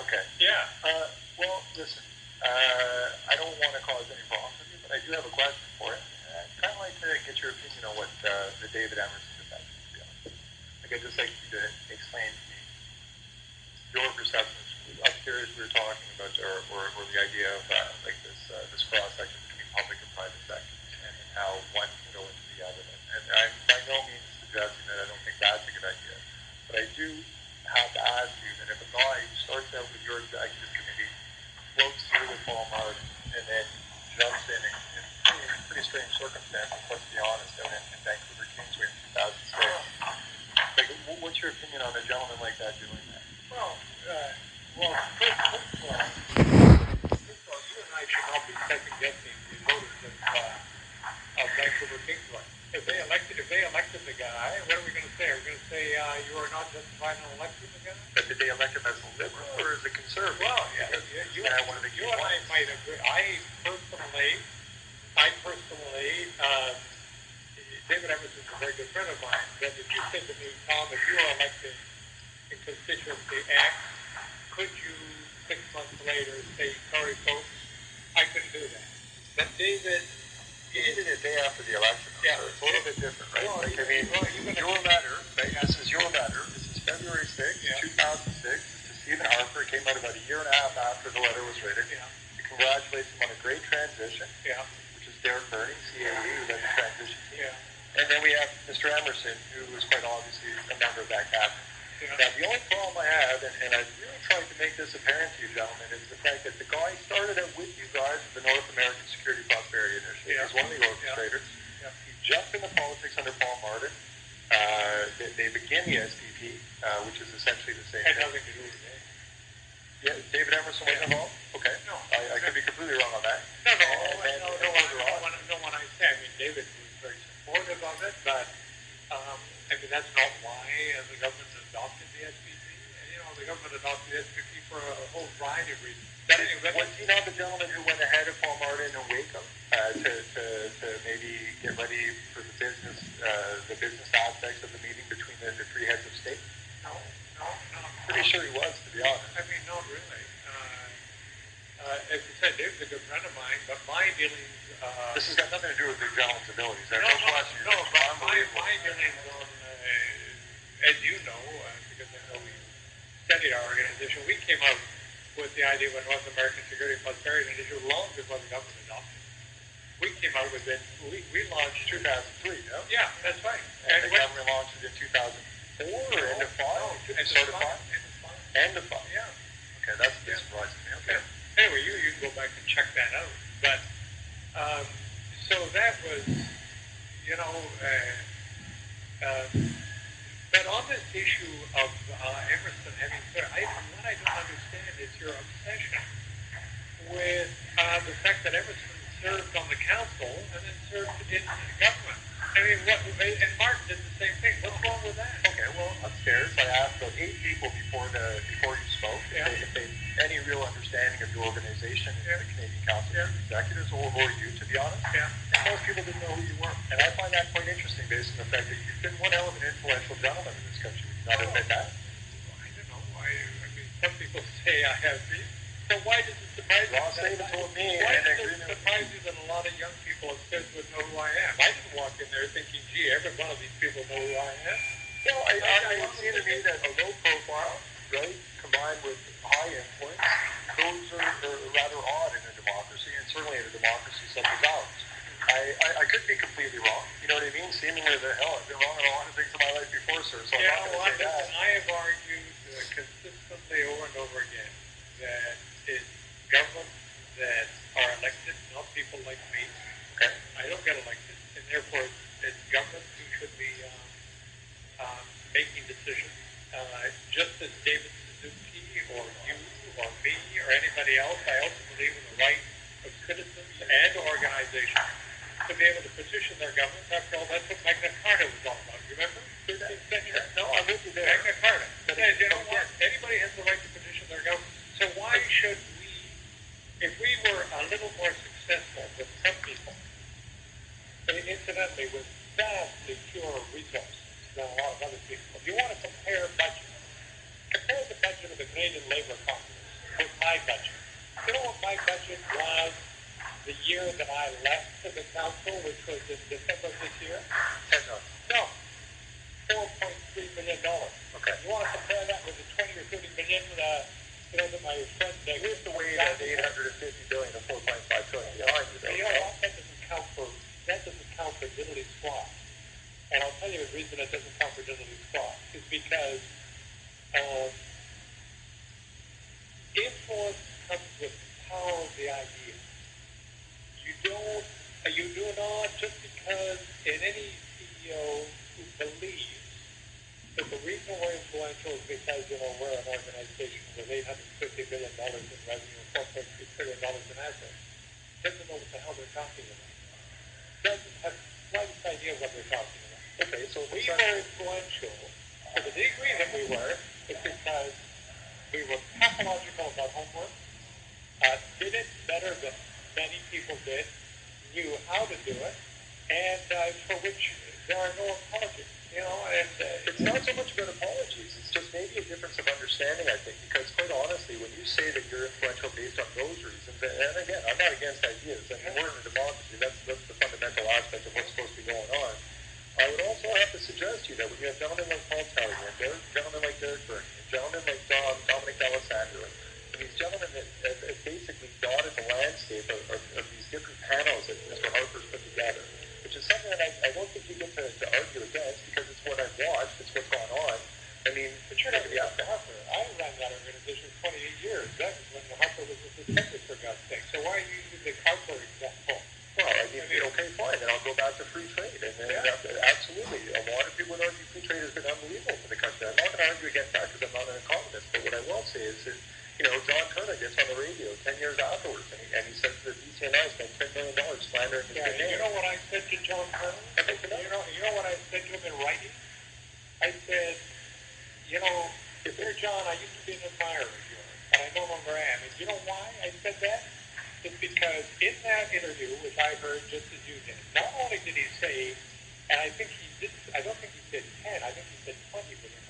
Okay. Yeah. Well, listen, I don't want to cause any problems with you, but I do have a question for you. I'd kind of like to get your opinion on what the David Emerson defense is, to be honest. Like, I'd just like you to explain to me your perceptions. Upstairs, we were talking about, or the idea of like this cross section between public and private sectors, and how one can go into the other. And I'm by no means suggesting that I don't think that's a good idea, but I do have to ask you that if a guy starts out with your executive committee, floats through with Paul Martin, and then jumps in pretty strange circumstances, let's be honest, out in Vancouver Kingsway in 2006. Like, what's your opinion on a gentleman like that doing that? Well, first of all, you and I should not be second guessing the voters of Vancouver Kingsway. If they elected the guy, what are we going to say? Are we going to say you are not justified in electing the guy? But did they elect him as a liberal or as a conservative? Well, yeah, you and I might agree. I personally, David Emerson is a very good friend of mine. But if you said to me, Tom, if you are elected in constituency X, could you 6 months later say, sorry, folks, I couldn't do that? But David. He did it the day after the election. Yeah. So it's a little bit different, right? Well, like, I mean, your letter, right? This is your letter. This is February 6th, 2006. This is Stephen Harper. It came out about a year and a half after the letter was written. Yeah. He congratulates him on a great transition, which is Derek Burney, CAE, who led the transition team. Yeah. And then we have Mr. Emerson, who was quite obviously a member of that cabinet. Yeah. Now, the only problem I have, and I've really tried to make this apparent to you, gentlemen, is the fact that the guy started out with you guys with the North American Security Prosperity Initiative. He was one of the orchestrators. Yeah. He jumped into politics under Paul Martin. They begin the SDP, which is essentially the same thing. Had nothing to do with it. Yeah, David Emerson wasn't involved? Okay. No. I could be completely wrong on that. No, when I say, I mean, David was very supportive of it, but I mean, that's not why the government adopted the SPP. The government adopted the SPP for a whole variety of reasons. Was he not the gentleman who went ahead of Paul Martin and Wakeham to maybe get ready for the business aspects of the meeting between the three heads of state? No. Pretty sure he was, to be honest. I mean, not really. As you said, Dave's a good friend of mine, but my dealings... this has got nothing to do with the gentleman's abilities. No, but my dealings on, as you know, because I know we studied our organization, we came up with the idea of a North American Security Prosperity Initiative long before the government adopted it. We came out with it, we launched 2003, no? Yeah, that's right. And the government launched it in 2004 or end of 5? No, End of 5? Yeah. Okay, that's surprising me. Okay. Yeah. Anyway, you can go back and check that out. But, so that was, but on this issue of Emerson having served, what I don't understand is your obsession with the fact that Emerson served on the council and then served in government. I mean, and Martin did the same thing. What's wrong with that? Okay, well, upstairs, I asked about 8 people before you spoke if they had any real understanding of your organization and the Canadian Council of Executives or you, to be honest. Yeah. And most people didn't know who you were. And I find that quite interesting based on the fact that you've been one hell of an influential gentleman in this country. Would you not admit that? I don't know. I mean, some people say I have been. So why does it surprise you? Ross David told me. Why does it surprise you that a lot of young people upstairs would know who I am? I didn't walk in there thinking, gee, every one of these people know who I am. No, it seems to me that a low profile, right, combined with high influence, those are rather odd in a democracy, and certainly in a democracy such as ours. I could be completely wrong. You know what I mean? Seemingly, I've been wrong in a lot of things in my life before, sir. So I'm not going to say that. I have argued consistently over and over again that it's government that are elected, not people like me. Okay. I don't get elected, and therefore it's government who should be making decisions. Just as David Suzuki or you or me or anybody else, I also believe in the right of citizens and organizations to be able to petition their governments. After all, that's what Magna Carta was all about. You remember? No, I'm with you there. Magna Carta says, you know what? Anybody has the right to petition their government. So why should we, if we were a little more successful with some people, and incidentally with vastly fewer resources than a lot of other people, if you want to compare budgets, compare the budget of to the Canadian Labour Congress with my budget. You know what my budget was the year that I left to the council, which was in December of this year? 10 million. No, $4.3 million. Okay. You want to compare that with the 20 or 30 million, that my friend... Here's the way that 850 billion to 4.5 trillion behind you, though. You know what? That doesn't count for diddly squat. And I'll tell you the reason it doesn't count for diddly squat is because influence comes with the power of the idea. You do not, just because in any CEO who believes that the reason we're influential is because, we're an organization with $850 billion in revenue and $4.3 trillion in assets, doesn't know what the hell they're talking about. Doesn't have the slightest idea what they're talking about. Okay, so we were influential to the degree that we were is because we were pathological about homework, did it better than many people did, knew how to do it, and for which there are no apologies. It's not so much about apologies. It's just maybe a difference of understanding, I think, because quite honestly, when you say that you're influential based on those reasons, and again, I'm not against ideas. I mean, we're in a democracy. That's the fundamental aspect of what's supposed to be going on. I would also have to suggest to you that when you have gentlemen like Paul Telly and gentlemen like Derek Burney and gentlemen like Dominic D'Alessandro, and these gentlemen that have basically dotted the landscape of these different panels that Mr. Harper's put together, which is something that I don't think you get to argue against because it's what I've watched, it's what's gone on. I mean, but you're not Mr. Harper. I ran that organization for 28 years. That was when Harper was a detective, for God's sake. So why are you using the Harper example? Well, I mean, okay, fine. Then I'll go back to free trade. And absolutely, a lot of people would argue free trade has been unbelievable for the country. I'm not going to argue against that because I'm not an economist. But what I will say is that, John Turner gets on the radio 10 years afterwards, and he says that BCNI spent $10 million slandering his good name. You know what I said to John Turner? You know what I said to him in writing? I said, dear John, I used to be an admirer of yours, but I no longer am. And you know why I said that? It's because in that interview, which I heard just as you did, not only did he say, and I don't think he said 10, I think he said $20 million.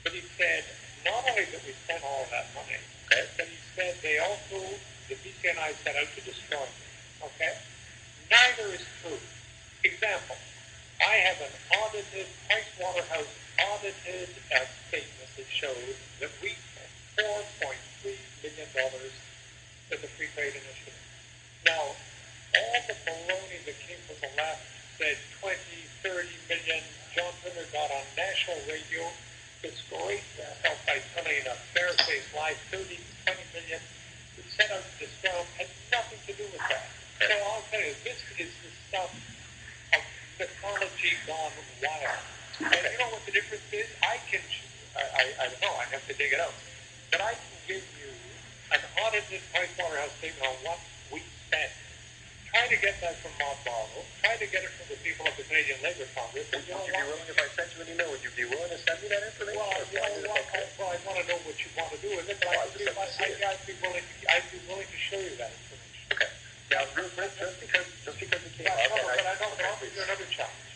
But he said, not only that we spent all of that money, okay, but he said the BCNI set out to destroy me, okay? Neither is true. Example, I have an audited, Pricewaterhouse audited statement that shows that we spent $4.3 million to the Free Trade Initiative. Now, all the baloney that came from the left said 20, 30 million. John Turner got on national radio, disgraced himself by telling a barefaced lie, 30 to 20 million. It set out to destroy him, had nothing to do with that. So I'll tell you, this is the stuff of mythology gone wild. And you know what the difference is? I don't know, I have to dig it out. But I can give you an audited Pricewaterhouse statement on what we spent. Try to get that from Bob Barlow. Try to get it from the people of the Canadian Labour Congress. Would you be willing, if I sent you an email, would you be willing to send me that information? Well, I want to know what you want to do with it, but I'd be willing to show you that information. Okay. Now, just because it came up, but I'll give you another challenge.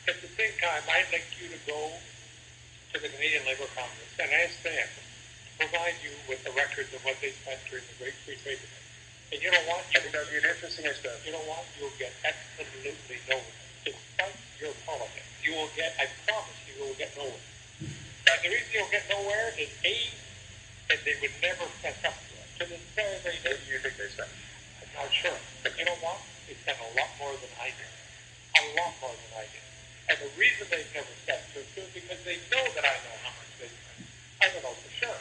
At the same time, I'd like you to go to the Canadian Labour Congress and ask them to provide you with the records of what they spent during the Great Free Trade Agreement. And you know what? I think that would be an interesting experiment. You know what? You'll get absolutely nowhere. Despite your politics, you will get, I promise you will get nowhere. And the reason you'll get nowhere is that they would never fess up to it. To this very, very day. What do you think they spent? I'm not sure. But you know what? They spent a lot more than I did. A lot more than I did. And the reason they've never stepped to it is because they know that I know how much they spent. I don't know for sure.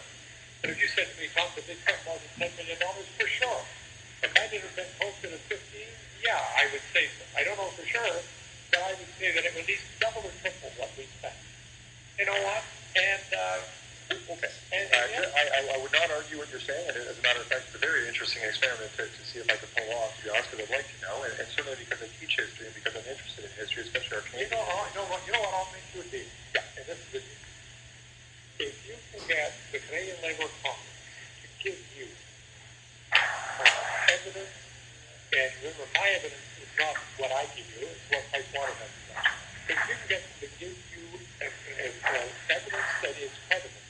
But if you said to me, Tom, did they spend more than $10 million? For sure. If I did have been posted at 15, yeah, I would say so. I don't know for sure, but I would say that it would at least double or triple what we spent. You know what? And, okay. I would not argue what you're saying, and as a matter of fact, it's a very interesting experiment to see if I can pull off, to be honest, because I'd like to know, and certainly because I teach history and because I'm interested in history, especially our Canadian. You know what I'll make you a deal? Yeah, and this is the deal. If you can get the Canadian Labour Congress to give you evidence, and remember, my evidence is not what I give you, it's what Pricewaterhouse has done. If you can get them to give you evidence that is credible,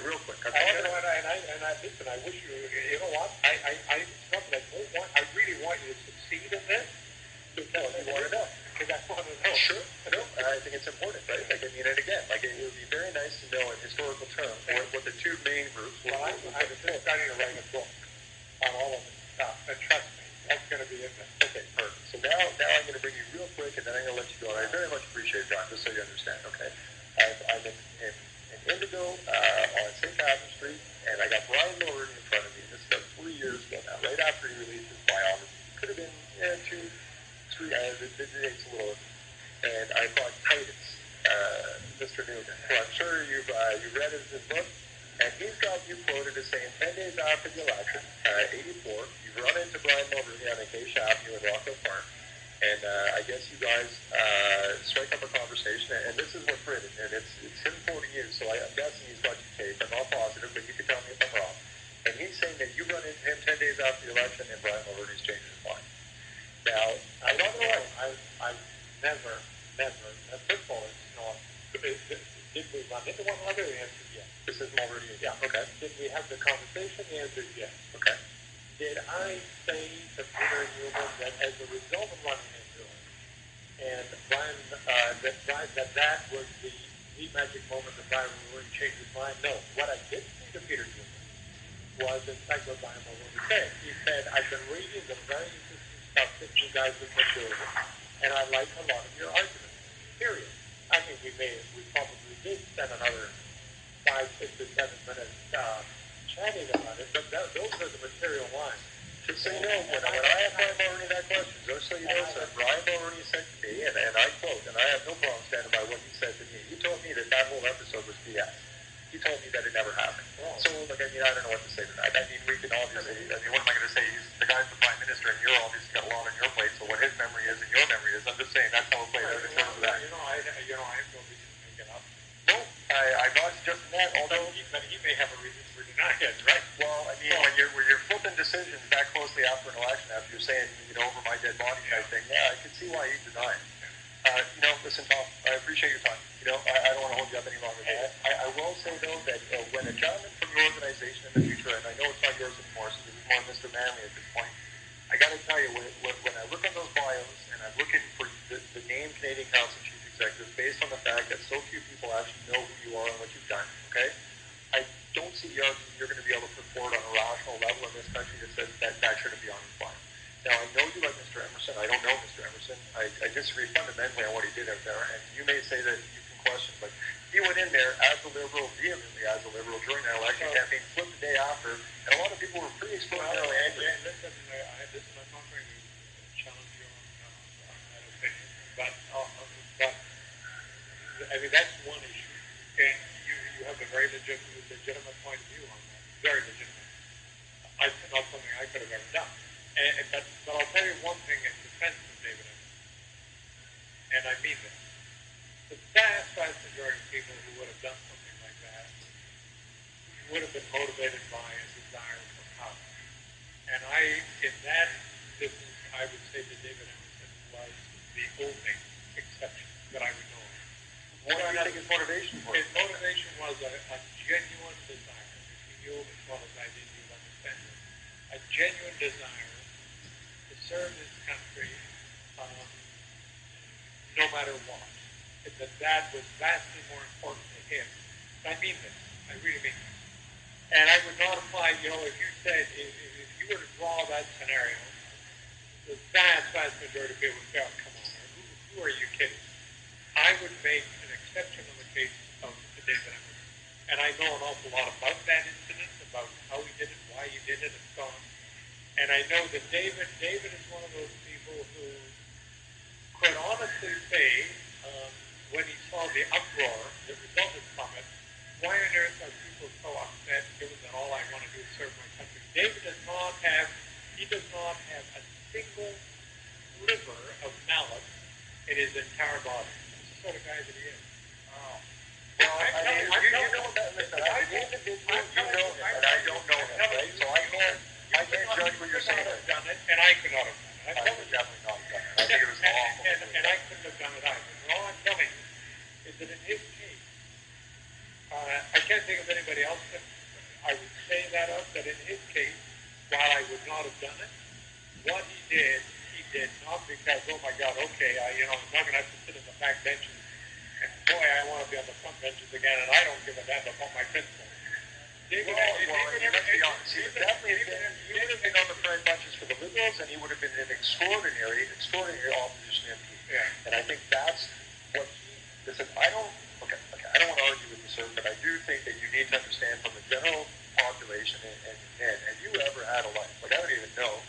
real quick. And I listen. I wish you. You know what? It's not that I don't want. I really want you to succeed in this because You want to know. Because I want to know. Sure. No, I think it's important, right? Like, I mean, and again, like, it would be very nice to know in historical terms what the two main groups were. Well, I'm just starting to write a book on all of this stuff, and trust me, that's going to be in there. Okay, perfect. So now I'm going to bring you real quick, and then I'm going to let you go. And I very much appreciate John, just so you understand, okay? I'm in Indigo on St. Catherine Street, and I got Brian Lowery in front of me. This is about 3 years ago now, right after he released his biography. Could have been 2, 3, the date's a little, and I thought Titus, Mr. Newman, who I'm sure you've read his book, and he's got you quoted as saying 10 days after the election, 84, you've run into Brian Mulroney on Acacia Avenue in Rockville Park, and I guess you guys strike up a conversation, and this is what's written, and it's him quoting you, so I'm guessing he's got you taped. I'm not positive, but you can tell me if I'm wrong. And he's saying that you run into him 10 days after the election, and Brian Mulroney's changed his mind. Now, I'm not going to lie, I've never, first of all, it's not, did we run into one another? The answer is yes. This is Mulroney again. Yeah. Okay. Did we have the conversation? The answer is yes. Okay. Did I say to Peter Newman that as a result of running into him, and Brian, that was the magic moment that Brian Mulroney changed his mind? No. What I did say to Peter Newman was, in fact, what Brian Mulroney said. He said, I've been reading the very interesting stuff that you guys have been doing, and I like a lot of your arguments. Period. I think we probably did spend another 5, 6, or 7 minutes chatting about it, but those are the material lines. Just so you know, when I asked Brian Mulroney that question, just so you know, sir, Brian Mulroney said to me, and I quote, and I have no problem standing by what he said to me, he told me that whole episode was BS. He told me that it never happened. Oh. So, like, I mean, I don't know what to say to that. I mean, we can obviously, what am I going to say? The guy's the Prime Minister, and you're obviously got a lot on your plate, so what his memory is and your memory is, I'm just saying that's how it played out in terms of that. I have no reason to make it up. No, I'm not suggesting that, although... But he may have a reason for denying it, right? Well, I mean, when you're flipping decisions that closely after an election, after you're saying, over my dead body type thing, yeah, I can see why he'd deny it. Listen, Tom, I appreciate your time. I don't want to hold you up any longer. I will say, though, that when a gentleman from your organization in the future, and I know it's not yours anymore, so this is more Mr. Manley at this point, I got to tell you, when I look on those bios, and I'm looking for the name Canadian Council Chief Executive, based on the fact that so few people actually know who you are and what you've done, okay? I don't see the argument you're going to be able to put forward on a rational level in this country that says that shouldn't be on his file. Now, I know you like Mr. Emerson. I don't know Mr. Emerson. I disagree fundamentally on what he did out there, and you may say that you can question, but he went in there as a Liberal, vehemently as a Liberal during that election campaign, flipped the day after, and a lot of people were pretty extraordinarily angry. Listen, I'm not going to challenge you on that opinion, but I mean, that's one issue, and you have a very legitimate point of view on that, very legitimate. It's not something I could have ever done. But I'll tell you one thing in defense of David Emerson, and I mean this. The vast majority of people who would have done something like that would have been motivated by a desire for power. And in that business, I would say that David Emerson was the only exception that I would know of. What do you think his motivation was? His motivation was a genuine desire. If you knew him as well as I did, you'd understand it. A genuine desire to serve his country no matter what. That was vastly more important to him. I mean this. I really mean this. And I would not apply, if you said, if you were to draw that scenario, the vast majority of people would say, oh, come on, who are you kidding? I would make an exception in the case of David Emerson. And I know an awful lot about that incident, about how he did it, why he did it, and so on. And I know that David is one of those people who could honestly say, when he saw the uproar that resulted from it, why on earth are people so upset given that all I want to do is serve my country? David does not have a single sliver of malice in his entire body. That's the sort of guy that he is. Oh. Well, you know that, listen, I don't know him, right? So I can't judge what you're saying. Done it, and I could not have done it. I would definitely not have done it. I think it was awful. And I couldn't have done it either. And all I'm telling you is that in his case, I can't think of anybody else that I would say that of, but in his case, while I would not have done it, what he did not because, oh my God, okay, I'm not going to have to sit in the back benches, and boy, I want to be on the front benches again, and I don't give a damn about my principles. Let's be honest. He would have been on the front benches for the Liberals, and he would have been an extraordinary opposition MP. Yeah. And I think that's what listen, I don't want to argue with you, sir, but I do think that you need to understand from the general population, and have you ever had a life? Like, I don't even know.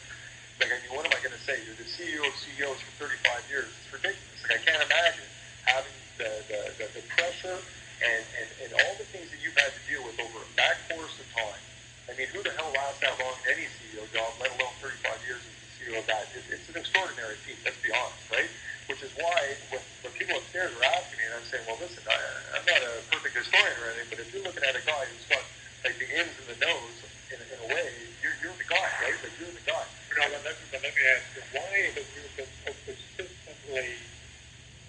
Like, I mean, what am I going to say? You're the CEO of CEOs for 35 years. It's ridiculous. Like, I can't imagine having the pressure and all the things that you've had to deal with over that course of time. I mean, who the hell lasts that long in any CEO job, let alone 35 years as the CEO of that? It's an extraordinary feat, let's be honest, right? Which is why when people upstairs are asking me, and I'm saying, well, listen, I'm not a perfect historian or anything, but if you're looking at a guy who's got, like, the ins and the nose, in a way, you're the guy, right? Like, you're the guy. But let me ask you, why have you been so persistently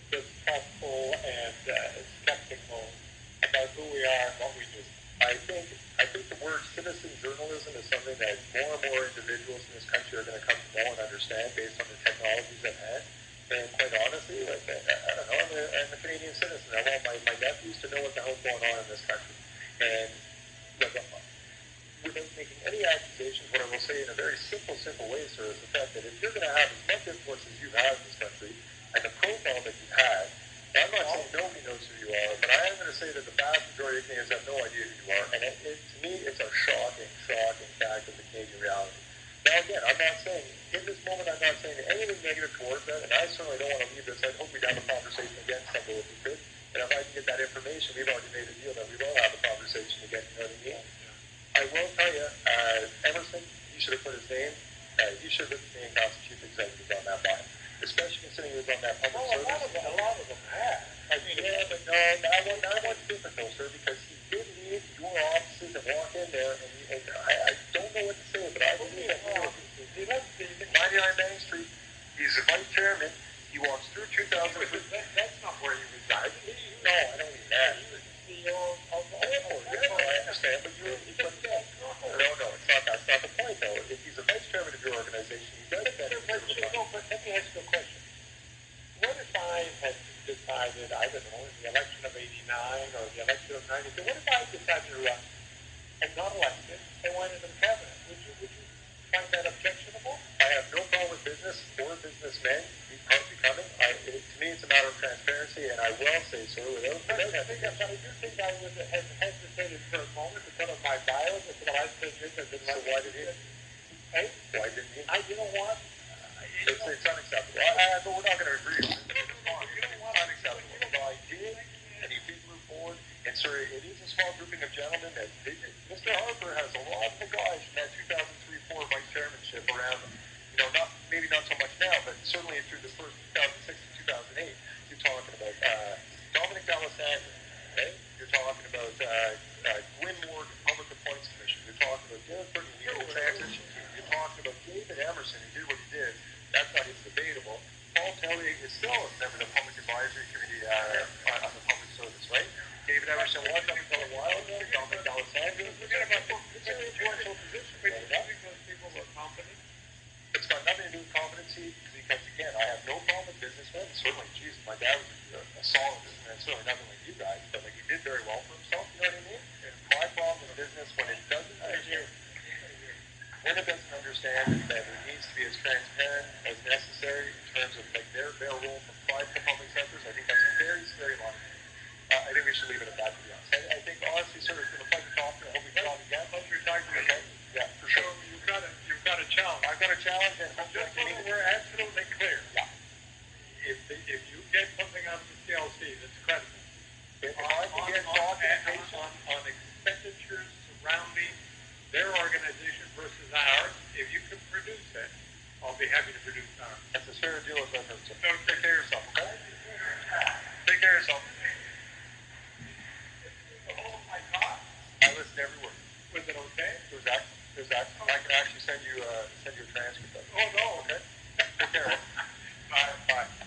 distrustful and skeptical about who we are and what we do? I think the word citizen journalism is something that more and more individuals in this country are going to come to know and understand based on the technologies at hand. And quite honestly, like, I don't know, I'm a Canadian citizen. I want my nephews to know what the hell's going on in this country. And without making any accusations, what I will say in a very simple way, sir, is the fact that if you're going to have as much influence as you've had in this country, and the profile that you've had, and I'm not saying nobody knows who you are, but I am going to say that the vast majority of Canadians have no idea who you are, and to me, it's a shocking fact of the Canadian reality. Now, again, I'm not saying, in this moment, I'm not saying anything negative towards that, and I certainly don't want to leave this. I hope we'd have a conversation again someday if we could, and if I can get that information, we've already made a deal that we will have a conversation again, you know what I mean? I will tell you, Emerson, he should have put his name, he should have been Council Chief Executive on that line, especially considering he was on that public service. A lot of them have. I mean, yeah, but no, that one's different though, sir, because he did leave your offices and walk in there, and I don't know what to say, but I believe that he left 99 Main Street. He's the vice chairman. He walks through 2003. That's not where he resides. No, I don't mean that. He was the CEO of the airport. Yeah, I understand, but no, it's not. That's not the point, though. If he's the vice chairman of your organization, he does that. But let me ask you a question. What if I had decided, I don't know, in the election of 89 or the election of 92, what if I decided to run and not elected and went into the cabinet? Would you find that objectionable? I have no problem with business or businessmen becoming. To me, it's a matter of transparency, and I will say so. I do think I would have hesitated for a moment to put on my bio that the last 10 years I've been so why did he? Hey? Why didn't he? You know what? It's unacceptable. But we're not going to agree on it. It's unacceptable. But I did, and he did move forward. And sir, it is a small grouping of gentlemen that Mr. Harper has a lot of guys from that 2003-4 vice chairmanship around him. Maybe not so much now, but certainly through the first 2006 to 2008, you're talking about Dominic D'Alessandro, okay? You're talking about Gwyn Morgan, Public Appoints Commission. You're talking about Derek Burton, Legal Transition Team. You're talking about David Emerson, who did what he did. That's not even debatable. Paul Tellier is still a member of the Public Advisory Committee on the Public Service, right? David Emerson was up until a while ago. Dominic D'Alessandro. Forget about this. It's an influential position. But you think those people were competent? It's got nothing to do with competency because, again, I have no problem with businessmen. Certainly, Jesus, my dad was a solid businessman. Certainly nothing like you guys, but like he did very well for himself. You know what I mean? And my problem with business when it doesn't understand that it needs to be as transparent as necessary in terms of like their role from private to public sectors. I think that's a very scary line. I think we should leave it at that, to be honest. I think honestly, sir, it's been a pleasure talking. I hope we can talk again. Hope you're talking again. Yeah, for sure. You've got a challenge. I've got a challenge, and just so we're absolutely clear. Yeah. If you get something out of the CLC that's credible, on expenditures surrounding their organization versus ours, if you can produce it, I'll be happy to produce ours. That's as fair a deal as I've heard. So take care of yourself, okay? Take care of yourself. Oh my God! I listened to every word. Was it okay? It was excellent. I can actually send you a transcript of it. Oh no, okay. Take care. Bye.